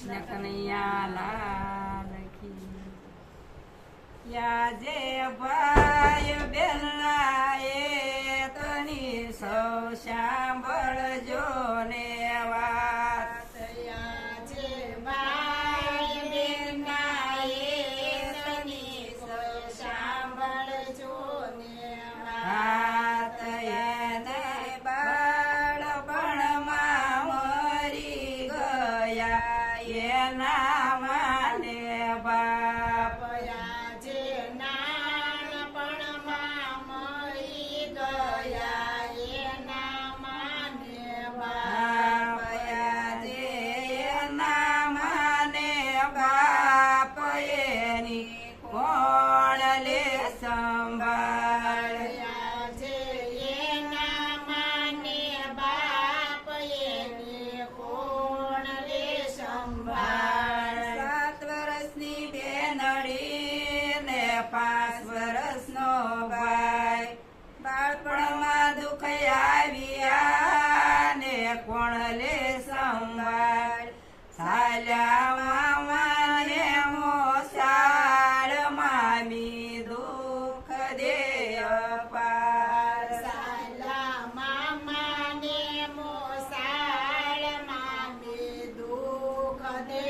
કૃષ્ણ કનૈયા લાલ કી યા જે ભાઈ બેનના એ તની સૌ સાંભળજો ને વાત યા જે ભાઈ બેનના એ તની સૌ સાંભળજો ને વાત એને બાળપણમાં મરી ગયા એના માને બાપ યા જે નાનપણમાં મરી ગયા એના માને બાપ જે એના માને બાપ એની કોણ લે સંભાળ યા જે એના માને બાપ એની કોણ લે સંભાળ 7 વર્ષની બેનડી ને 5 વર્ષનો ભાઈ બાળપણમાં દુઃખ આવ્યા ને કોણ લે સંભાળ સાલ્યા મામા ને મોસાળ મામી દુઃખ દે અપાર સાલા મામાને મોસાળ મામી દુઃખ દે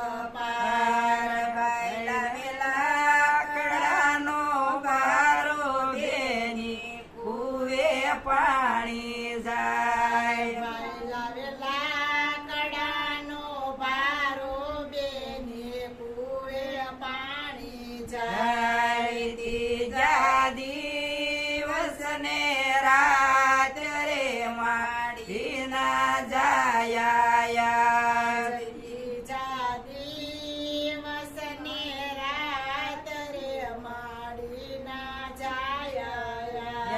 અપાર બાયલા વેલા કડાનો બારો બેની કુવે પાણી જાય વાયલા વેલા કડાનો ભારો બેને કુવે પાણી જાય ત્રીજા દિવસ ને રાત રે માડીના જાયા ત્રીજા દિવસને રાત રે માડીના જાયા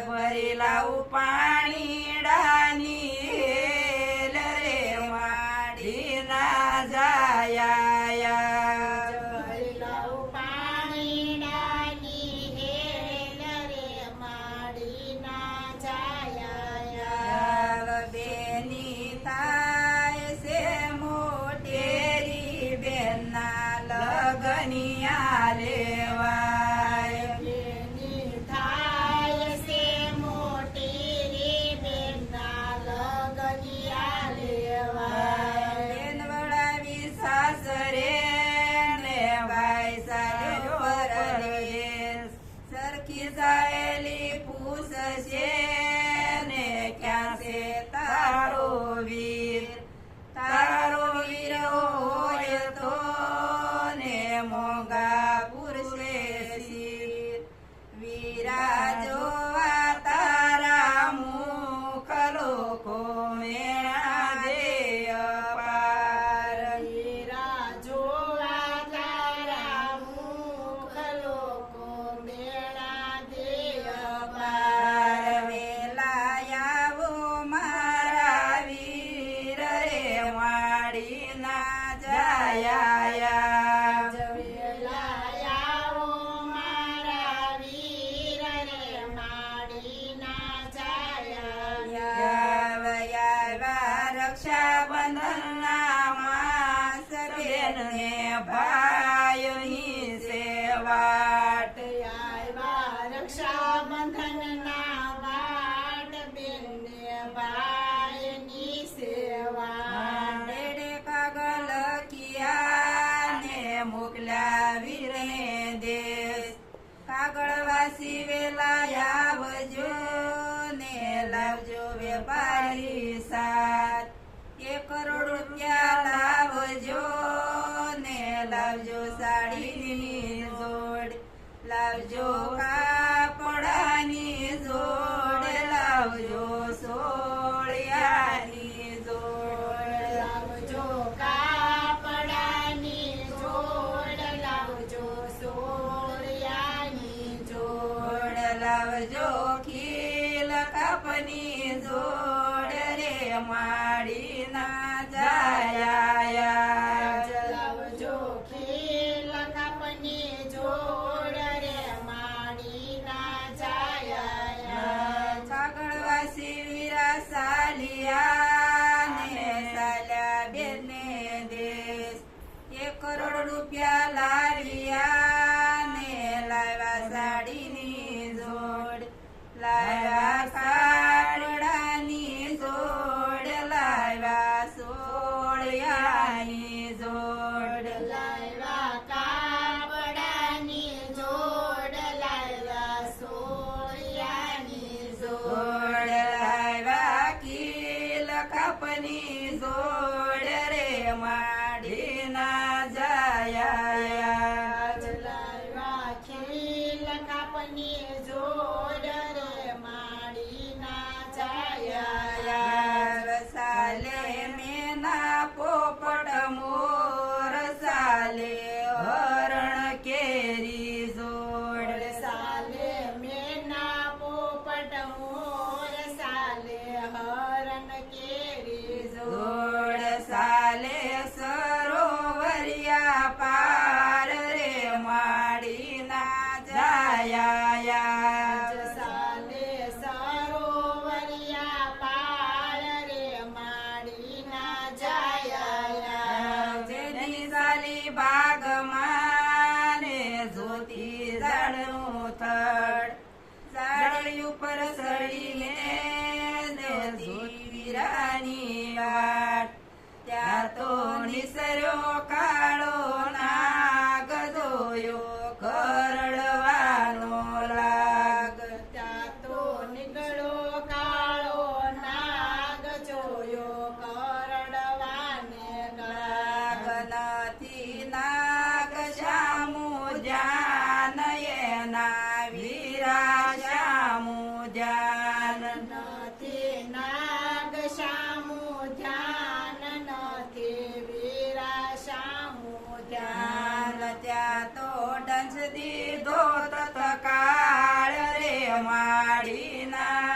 ભરી લાવ પાણી ડાની હેલ રે માડીના જાયા જયલાઉ પાણીડાની હેલ રે માડીના જાયા બેની થાય છે મોટેરી બેનના લગનિયા લેવાય બેની થાય છે મોટી રે બેનના લગનિયા લેવાય બેન વડાવી સાસરે ને ભાઈ સારો પરદેશ સરખી સાયેલી પૂછશે ને ક્યાં છે તારો વીર હોય તો ને મોગા પુરુષે શિર વીરા જોવા તારા મુખ લોકો મેણા દે અપાર હીરા જોવા તારા મુખ લોકો મેળા દે અપાર વેલા આવો મારા વીર રે માડીના જાયા જવેલા આવો મારા વીર રે માડીના જાયા રક્ષાબંધનના માસ બેનને ભાઈની સેવાટ આવ્યા રક્ષાબંધનના વાટ બેનને ભાઈની સેવા ડેડે કાગળ કિયા ને મોકલ્યા વીરને દેશ કાગળ વાસી વેલા આવજો ને લાવજો વેપારી સાથ 1 કરોડ રૂપિયા લાવજો ને લાવજો સાડીની જોડ લાવજો કાપડાની જોડ લાવજો સોળિયાની જોડ લાવજો કાપડાની જોડ લાવજો સોળિયાની જોડ લાવજો ખીલ કાપની જોડ રે માડીના જાયા લાવજો ખીલ કાપની જોડ રે માડીના જાયા કાગળ વાસી વીરા સાલિયા ને સાલ્યા બેને દે કરોડ રૂપિયા લાવ્યા ને લાવ્યા સાડીની જોડ લાવ્યા કાળડાની જોડ લાવ્યા સોળિયાની જોડ લાવ્યા કાપડાની જોડ લાવ્યા સોળિયાની જોડ લાવ્યા કીલ કાપની જોડ રે માડીના જાયા લાવ્યા ખીલ કાપની જોડ રે માડીના જાયા સાલે મેના પોપટ મોર સાલે હરણ કેરી જોડ સાલે મેના પોપટ મોર સાલે હરણ કેરી જોડ સાલે સરોવરિયા પાર રે માડીના જાયા સાલે સરોવરિયા પાર રે માડીના જાયા જેની સાલી બાગમાં ને જોતી ઝાડનું થડ ઝાડ ઉપર સડીને જોતી વીરાની વાટ ત્યાં તો નિસર્યો કાળો નાગ જોયો કરડવાનો લાગ ત્યાં તો નીકળો કાળો નાગ જોયો કરડવાને નાગ ગાગ નથી નાગ શ્યામું ધ્યાન એના વીરા શ્યામું ધ્યાન નથી નાગ શ્યામું ધ્યાન નથી વીરા શ્યામું ધ્યાન ધ્યાન ત્યાં તો ડંસ દીધો તત્કાળ રે માડીના